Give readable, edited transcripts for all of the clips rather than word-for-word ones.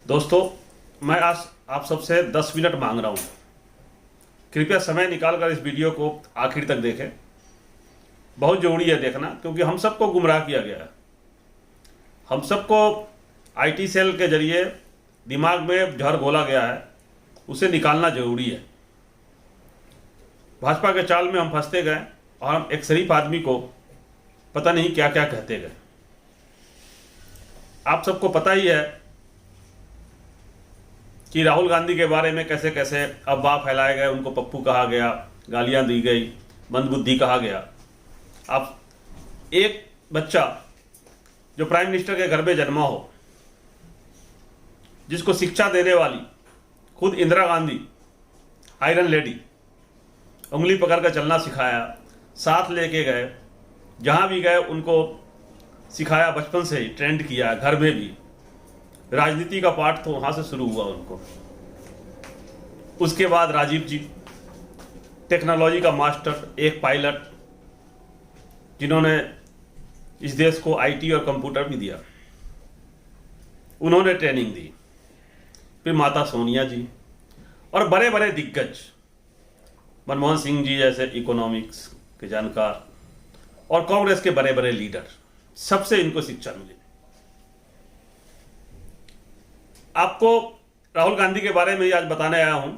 दोस्तों, मैं आज आप सबसे 10 मिनट मांग रहा हूं। कृपया समय निकालकर इस वीडियो को आखिर तक देखें। बहुत जरूरी है देखना, क्योंकि हम सबको गुमराह किया गया है। हम सबको आईटी सेल के जरिए दिमाग में जहर घोला गया है, उसे निकालना जरूरी है। भाजपा के चाल में हम फंसते गए और हम एक शरीफ आदमी को पता नहीं क्या क्या कहते गए। आप सबको पता ही है कि राहुल गांधी के बारे में कैसे कैसे अफवाह फैलाए गए, उनको पप्पू कहा गया, गालियां दी गई, मंदबुद्धि कहा गया। अब एक बच्चा जो प्राइम मिनिस्टर के घर में जन्मा हो, जिसको शिक्षा देने वाली खुद इंदिरा गांधी आयरन लेडी, उंगली पकड़कर चलना सिखाया, साथ लेके गए, जहां भी गए उनको सिखाया, बचपन से ही ट्रेंड किया, घर में भी। राजनीति का पाठ तो वहां से शुरू हुआ उनको। उसके बाद राजीव जी, टेक्नोलॉजी का मास्टर, एक पायलट, जिन्होंने इस देश को आईटी और कंप्यूटर भी दिया, उन्होंने ट्रेनिंग दी। फिर माता सोनिया जी और बड़े बड़े दिग्गज, मनमोहन सिंह जी जैसे इकोनॉमिक्स के जानकार, और कांग्रेस के बड़े बड़े लीडर, सबसे इनको शिक्षा मिली। आपको राहुल गांधी के बारे में आज बताने आया हूं।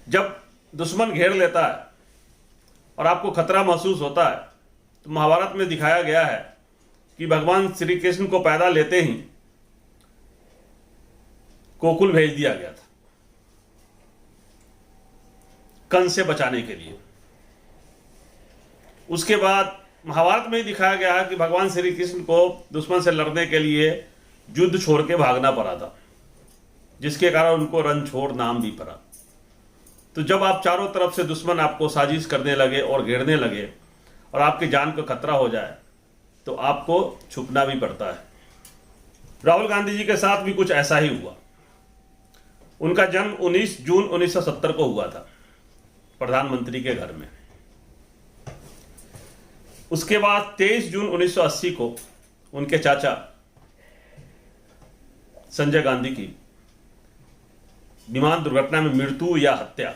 जब दुश्मन घेर लेता है और आपको खतरा महसूस होता है, तो महाभारत में दिखाया गया है कि भगवान श्री कृष्ण को पैदा लेते ही गोकुल भेज दिया गया था कंस से बचाने के लिए। उसके बाद महाभारत में ही दिखाया गया है कि भगवान श्री कृष्ण को दुश्मन से लड़ने के लिए युद्ध छोड़ के भागना पड़ा था, जिसके कारण उनको रणछोड़ नाम भी पड़ा। तो जब आप चारों तरफ से दुश्मन आपको साजिश करने लगे और घेरने लगे और आपकी जान को खतरा हो जाए, तो आपको छुपना भी पड़ता है। राहुल गांधी जी के साथ भी कुछ ऐसा ही हुआ। उनका जन्म 19 जून 1970 को हुआ था, प्रधानमंत्री के घर में। उसके बाद 23 जून 1980 को उनके चाचा संजय गांधी की विमान दुर्घटना में मृत्यु या हत्या,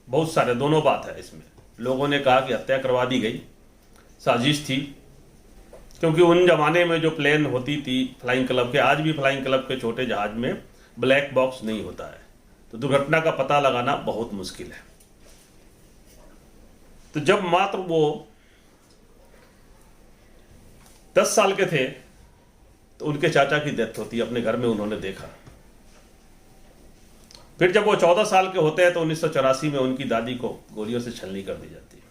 बहुत सारे दोनों बात है इसमें। लोगों ने कहा कि हत्या करवा दी गई, साजिश थी, क्योंकि उन जमाने में जो प्लेन होती थी फ्लाइंग क्लब के, आज भी फ्लाइंग क्लब के छोटे जहाज में ब्लैक बॉक्स नहीं होता है, तो दुर्घटना का पता लगाना बहुत मुश्किल है। तो जब मात्र वो 10 साल के थे, तो उनके चाचा की डेथ होती है, अपने घर में उन्होंने देखा। फिर जब वो 14 साल के होते हैं, तो 1984 में उनकी दादी को गोलियों से छलनी कर दी जाती है,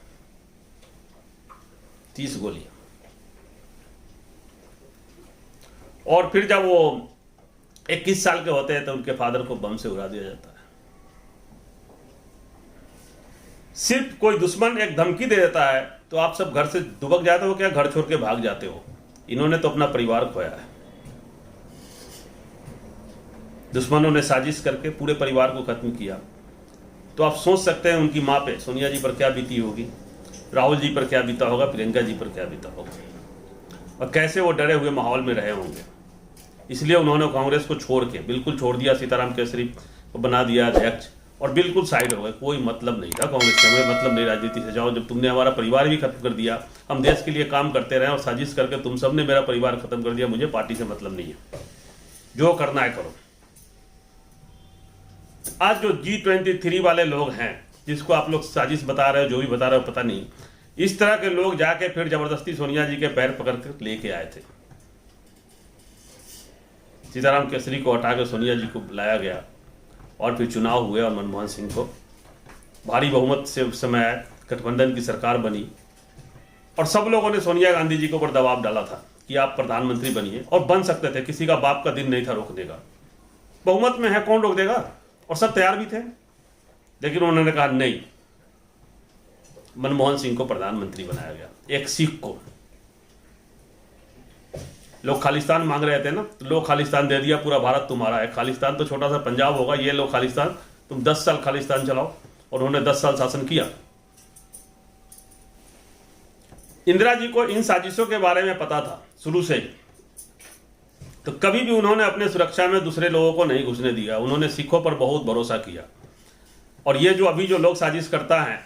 30 गोलियां। और फिर जब वो 21 साल के होते हैं, तो उनके फादर को बम से उड़ा दिया जाता है। सिर्फ कोई दुश्मन एक धमकी दे देता है तो आप सब घर से दुबक जाते हो, क्या घर छोड़ के भाग जाते हो। इन्होंने तो अपना परिवार खोया है। दुश्मनों ने साजिश करके पूरे परिवार को खत्म किया। तो आप सोच सकते हैं उनकी मां पे, सोनिया जी पर क्या बीती होगी, राहुल जी पर क्या बीता होगा, प्रियंका जी पर क्या बीता होगा, और कैसे वो डरे हुए माहौल में रहे होंगे। इसलिए उन्होंने कांग्रेस को छोड़ के बिल्कुल छोड़ दिया, सीताराम केसरी को बना दिया अध्यक्ष, और बिल्कुल साइड हो गए। कोई मतलब नहीं था कांग्रेस से, हमें मतलब नहीं राजनीति से। जाओ, जब तुमने हमारा परिवार भी खत्म कर दिया, हम देश के लिए काम करते रहे और साजिश करके तुम सबने मेरा परिवार खत्म कर दिया, मुझे पार्टी से मतलब नहीं है, जो करना है करो। आज जो G23 वाले लोग हैं, जिसको आप लोग साजिश बता रहे हो, जो भी बता रहे हो पता नहीं, इस तरह के लोग जाके फिर जबरदस्ती सोनिया जी के पैर पकड़ कर लेके आए थे। सीताराम केसरी को हटा कर सोनिया जी को बुलाया गया, और फिर चुनाव हुए और मनमोहन सिंह को भारी बहुमत से उस समय गठबंधन की सरकार बनी, और सब लोगों ने सोनिया गांधी जी के ऊपर दबाव डाला था कि आप प्रधानमंत्री बनिए, और बन सकते थे, किसी का बाप का दिन नहीं था रोकने का। बहुमत में है, कौन रोक देगा, और सब तैयार भी थे। लेकिन उन्होंने कहा नहीं, मनमोहन सिंह को प्रधानमंत्री बनाया गया, एक सिख को। लोग खालिस्तान मांग रहे थे ना, तो लोग खालिस्तान दे दिया, पूरा भारत तुम्हारा है। खालिस्तान तो छोटा सा पंजाब होगा, ये लो खालिस्तान, तुम 10 साल खालिस्तान चलाओ। और उन्होंने 10 साल शासन किया। इंदिरा जी को इन साजिशों के बारे में पता था शुरू से ही, तो कभी भी उन्होंने अपने सुरक्षा में दूसरे लोगों को नहीं घुसने दिया। उन्होंने सिखों पर बहुत भरोसा किया। और ये जो अभी जो लोग साजिश करता है,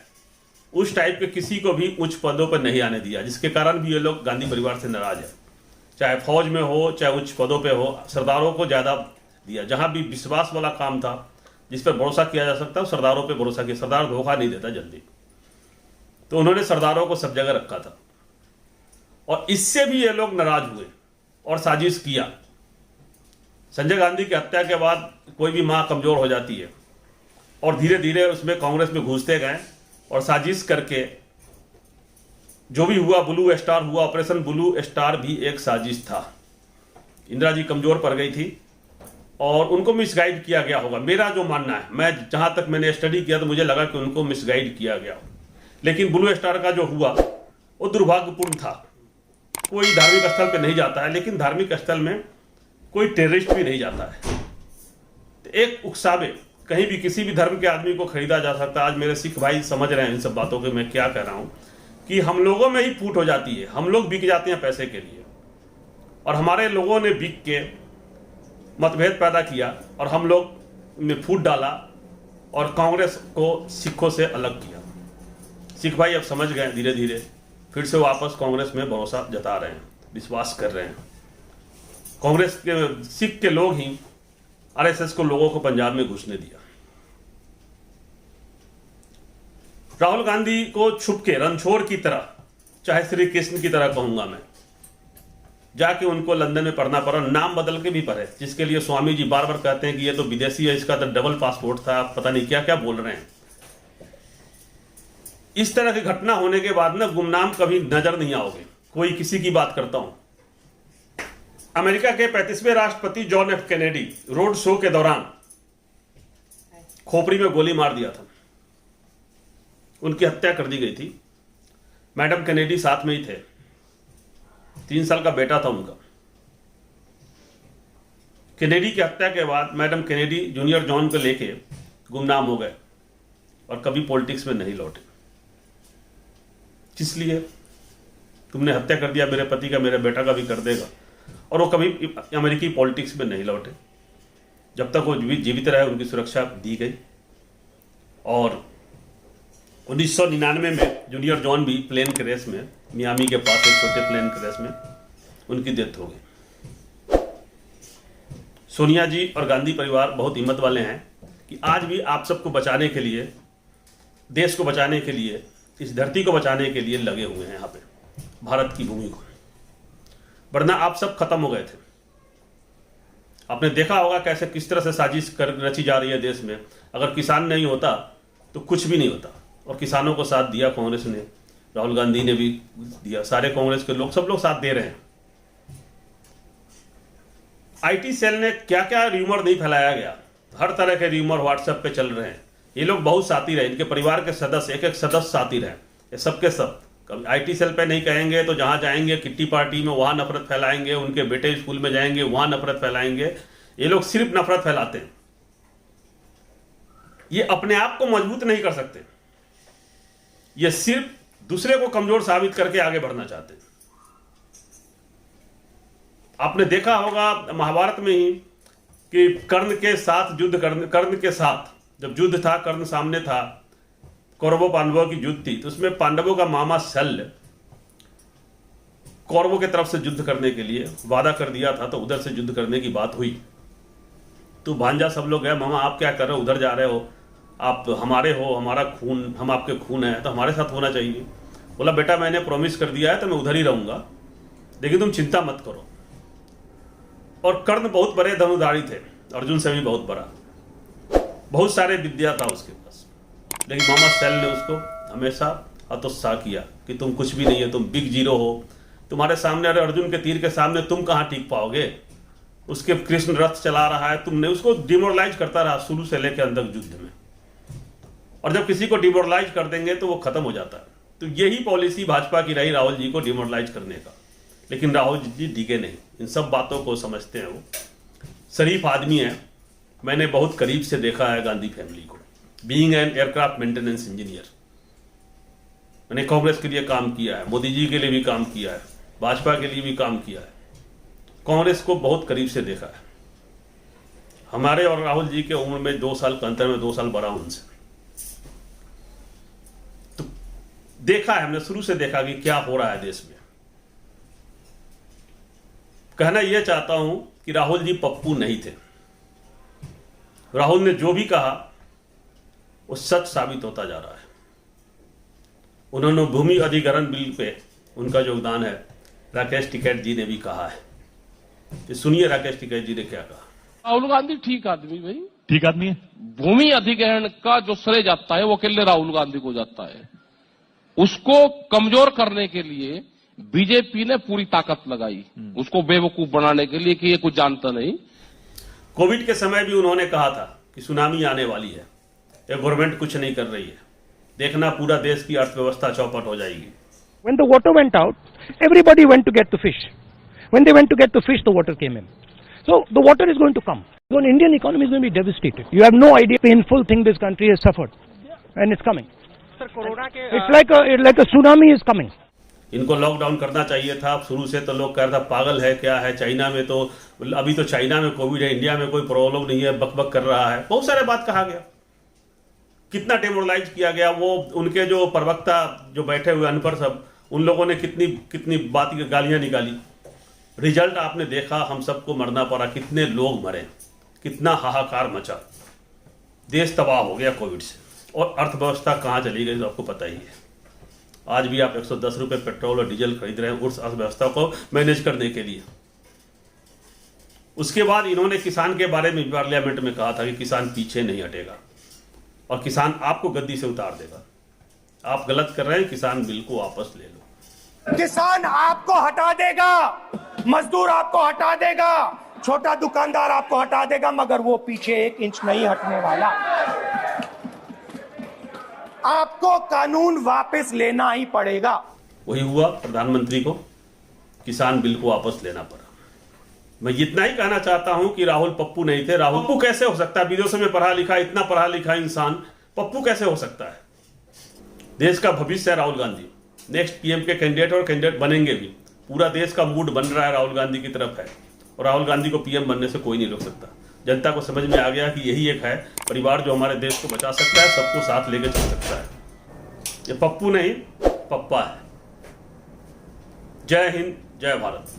उस टाइप के किसी को भी उच्च पदों पर नहीं आने दिया, जिसके कारण भी ये लोग गांधी परिवार से नाराज है। चाहे फौज में हो, चाहे उच्च पदों पे हो, सरदारों को ज़्यादा दिया। जहाँ भी विश्वास वाला काम था, जिस पर भरोसा किया जा सकता है, सरदारों पे भरोसा किया। सरदार धोखा नहीं देता जल्दी, तो उन्होंने सरदारों को सब जगह रखा था। और इससे भी ये लोग नाराज हुए और साजिश किया। संजय गांधी की हत्या के बाद कोई भी माँ कमज़ोर हो जाती है, और धीरे धीरे उसमें कांग्रेस में घुसते गए और साजिश करके जो भी हुआ, ब्लू स्टार हुआ, ऑपरेशन ब्लू स्टार भी एक साजिश था। इंदिरा जी कमज़ोर पड़ गई थी और उनको मिसगाइड किया गया होगा, मेरा जो मानना है। मैं जहाँ तक मैंने स्टडी किया तो मुझे लगा कि उनको मिसगाइड किया गया। लेकिन ब्लू स्टार का जो हुआ वो दुर्भाग्यपूर्ण था। कोई धार्मिक स्थल पे नहीं जाता है, लेकिन धार्मिक स्थल में कोई टेररिस्ट भी नहीं जाता है। तो एक उकसावे, कहीं भी किसी भी धर्म के आदमी को खरीदा जा सकता है। आज मेरे सिख भाई समझ रहे हैं इन सब बातों के मैं क्या कह रहा हूँ, कि हम लोगों में ही फूट हो जाती है। हम लोग बिक जाते हैं पैसे के लिए, और हमारे लोगों ने बिक के मतभेद पैदा किया और हम लोग ने फूट डाला और कांग्रेस को सिखों से अलग किया। सिख भाई अब समझ गए, धीरे धीरे फिर से वापस कांग्रेस में भरोसा जता रहे हैं, विश्वास कर रहे हैं। कांग्रेस के सिख के लोग ही आरएसएस को लोगों को पंजाब में घुसने दिया। राहुल गांधी को छुप के रणछोड़ की तरह, चाहे श्री कृष्ण की तरह कहूंगा मैं, जाके उनको लंदन में पढ़ना पड़ा, नाम बदल के भी पढ़े, जिसके लिए स्वामी जी बार बार कहते हैं कि ये तो विदेशी है, इसका तो डबल पासपोर्ट था, पता नहीं क्या क्या बोल रहे हैं। इस तरह की घटना होने के बाद ना गुमनाम कभी नजर नहीं आओगे। कोई किसी की बात करता हूं, अमेरिका के 35वें राष्ट्रपति John F Kennedy road show के दौरान खोपड़ी में गोली मार दिया था, उनकी हत्या कर दी गई थी। मैडम कैनेडी साथ में ही थे, 3 साल का बेटा था उनका। कैनेडी की हत्या के बाद मैडम कैनेडी जूनियर जॉन को लेके गुमनाम हो गए और कभी पॉलिटिक्स में नहीं लौटे। किस लिए? तुमने हत्या कर दिया मेरे पति का, मेरे बेटा का भी कर देगा। और वो कभी अमेरिकी पॉलिटिक्स में नहीं लौटे। जब तक वो जीवित रहे उनकी सुरक्षा दी गई। और 1999 में जूनियर जॉन भी प्लेन क्रैश में, मियामी के पास एक छोटे प्लेन क्रैश में उनकी डेथ हो गई। सोनिया जी और गांधी परिवार बहुत हिम्मत वाले हैं कि आज भी आप सबको बचाने के लिए, देश को बचाने के लिए, इस धरती को बचाने के लिए लगे हुए हैं यहाँ पे, भारत की भूमि को। वरना आप सब खत्म हो गए थे। आपने देखा होगा कैसे किस तरह से साजिश कर रची जा रही है देश में। अगर किसान नहीं होता तो कुछ भी नहीं होता, और किसानों को साथ दिया कांग्रेस ने, राहुल गांधी ने भी दिया, सारे कांग्रेस के लोग, सब लोग साथ दे रहे हैं। आईटी सेल ने क्या क्या र्यूमर नहीं फैलाया गया, हर तरह के र्यूमर व्हाट्सएप पे चल रहे हैं। ये लोग बहुत साथी रहे, इनके परिवार के सदस्य, एक एक सदस्य साथी रहे, ये सबके सब। कभी आईटी सेल पे नहीं कहेंगे तो जहां जाएंगे किट्टी पार्टी में वहां नफरत फैलाएंगे, उनके बेटे स्कूल में जाएंगे वहां नफरत फैलाएंगे। ये लोग सिर्फ नफरत फैलाते हैं, ये अपने आप को मजबूत नहीं कर सकते, ये सिर्फ दूसरे को कमजोर साबित करके आगे बढ़ना चाहते हैं। आपने देखा होगा महाभारत में ही कि कर्ण के साथ युद्ध, कर्ण के साथ जब युद्ध था, कर्ण सामने था, कौरवों पांडवों की युद्ध थी, तो उसमें पांडवों का मामा शल्य कौरवों की तरफ से युद्ध करने के लिए वादा कर दिया था, तो उधर से युद्ध करने की बात हुई। तो भांजा सब लोग गए, मामा आप क्या कर रहे हो, उधर जा रहे हो, आप हमारे हो, हमारा खून, हम आपके खून है, तो हमारे साथ होना चाहिए। बोला बेटा मैंने प्रॉमिस कर दिया है तो मैं उधर ही रहूंगा, लेकिन तुम चिंता मत करो। और कर्ण बहुत बड़े धनुधारी थे, अर्जुन से भी बहुत बड़ा, बहुत सारे विद्या था उसके पास, लेकिन मामा शैल ने उसको हमेशा हतोत्साह किया कि तुम कुछ भी नहीं है, तुम बिग जीरो हो, तुम्हारे सामने, अरे अर्जुन के तीर के सामने तुम कहाँ टिक पाओगे, उसके कृष्ण रथ चला रहा है, तुमने उसको डिमोरलाइज करता रहा शुरू से लेकर अंत तक युद्ध में। और जब किसी को डिमोरलाइज कर देंगे तो वो खत्म हो जाता है। तो यही पॉलिसी भाजपा की रही राहुल जी को डिमोरलाइज करने का, लेकिन राहुल जी डिगे नहीं, इन सब बातों को समझते हैं। वो शरीफ आदमी है, मैंने बहुत करीब से देखा है गांधी फैमिली को, being an aircraft maintenance engineer. मैंने कांग्रेस के लिए काम किया है, मोदी जी के लिए भी काम किया है, भाजपा के लिए भी काम किया है, कांग्रेस को बहुत करीब से देखा है। हमारे और राहुल जी के उम्र में 2 साल का अंतर, में 2 साल बड़ा उनसे, तो देखा है हमने, शुरू से देखा कि क्या हो रहा है देश में। कहना यह चाहता हूं कि राहुल जी पप्पू नहीं थे। राहुल ने जो भी कहा वो सच साबित होता जा रहा है। उन्होंने भूमि अधिग्रहण बिल पे उनका योगदान है, राकेश टिकैत जी ने भी कहा है। तो सुनिए राकेश टिकैत जी ने क्या कहा। राहुल गांधी ठीक आदमी, भाई ठीक आदमी है। भूमि अधिग्रहण का जो श्रेय जाता है वो अकेले राहुल गांधी को जाता है। उसको कमजोर करने के लिए बीजेपी ने पूरी ताकत लगाई, उसको बेवकूफ बनाने के लिए कि ये कुछ जानता नहीं। कोविड के समय भी उन्होंने कहा था कि सुनामी आने वाली है, ये गवर्नमेंट कुछ नहीं कर रही है, देखना पूरा देश की अर्थव्यवस्था चौपट हो जाएगी। When the water went out, everybody went to get the fish. When they went to get the fish, the water came in. So the water is going to come. So the Indian economy is going to be devastated. You have no idea painful thing this country has suffered, and it's coming. Sir corona के It's like a tsunami is coming. इनको lockdown करना चाहिए था शुरू से। तो लोग कह रहा था पागल है क्या है, चाइना में तो अभी तो चाइना में कोविड है, इंडिया में कोई प्रॉब्लम नहीं है, बकबक कर रहा है, बहुत सारे बात कहा गया, कितना डेमोरलाइज किया गया। वो उनके जो प्रवक्ता जो बैठे हुए अनपढ़ सब, उन लोगों ने कितनी कितनी बात की गालियां निकाली। रिजल्ट आपने देखा, हम सबको मरना पड़ा, कितने लोग मरे, कितना हाहाकार मचा, देश तबाह हो गया कोविड से, और अर्थव्यवस्था कहाँ चली गई तो आपको पता ही है। आज भी आप 110 रुपये पेट्रोल और डीजल खरीद रहे हैं उस अर्थव्यवस्था को मैनेज करने के लिए। उसके बाद इन्होंने किसान के बारे में पार्लियामेंट में कहा था कि किसान पीछे नहीं हटेगा और किसान आपको गद्दी से उतार देगा। आप गलत कर रहे हैं, किसान बिल को वापस ले लो। किसान आपको हटा देगा, मजदूर आपको हटा देगा, छोटा दुकानदार आपको हटा देगा, मगर वो पीछे 1 इंच नहीं हटने वाला। आपको कानून वापस लेना ही पड़ेगा। वही हुआ, प्रधानमंत्री को किसान बिल को वापस लेना पड़ा। मैं इतना ही कहना चाहता हूं कि राहुल पप्पू नहीं थे। राहुल पप्पू कैसे हो सकता है? विदेशों में पढ़ा लिखा, इतना पढ़ा लिखा इंसान पप्पू कैसे हो सकता है? देश का भविष्य है राहुल गांधी, नेक्स्ट पीएम के कैंडिडेट और कैंडिडेट बनेंगे भी। पूरा देश का मूड बन रहा है राहुल गांधी की तरफ है, और राहुल गांधी को पीएम बनने से कोई नहीं रोक सकता। जनता को समझ में आ गया कि यही एक है परिवार जो हमारे देश को बचा सकता है, सबको साथ लेकर चल सकता है। ये पप्पू नहीं, पप्पा है। जय हिंद, जय भारत।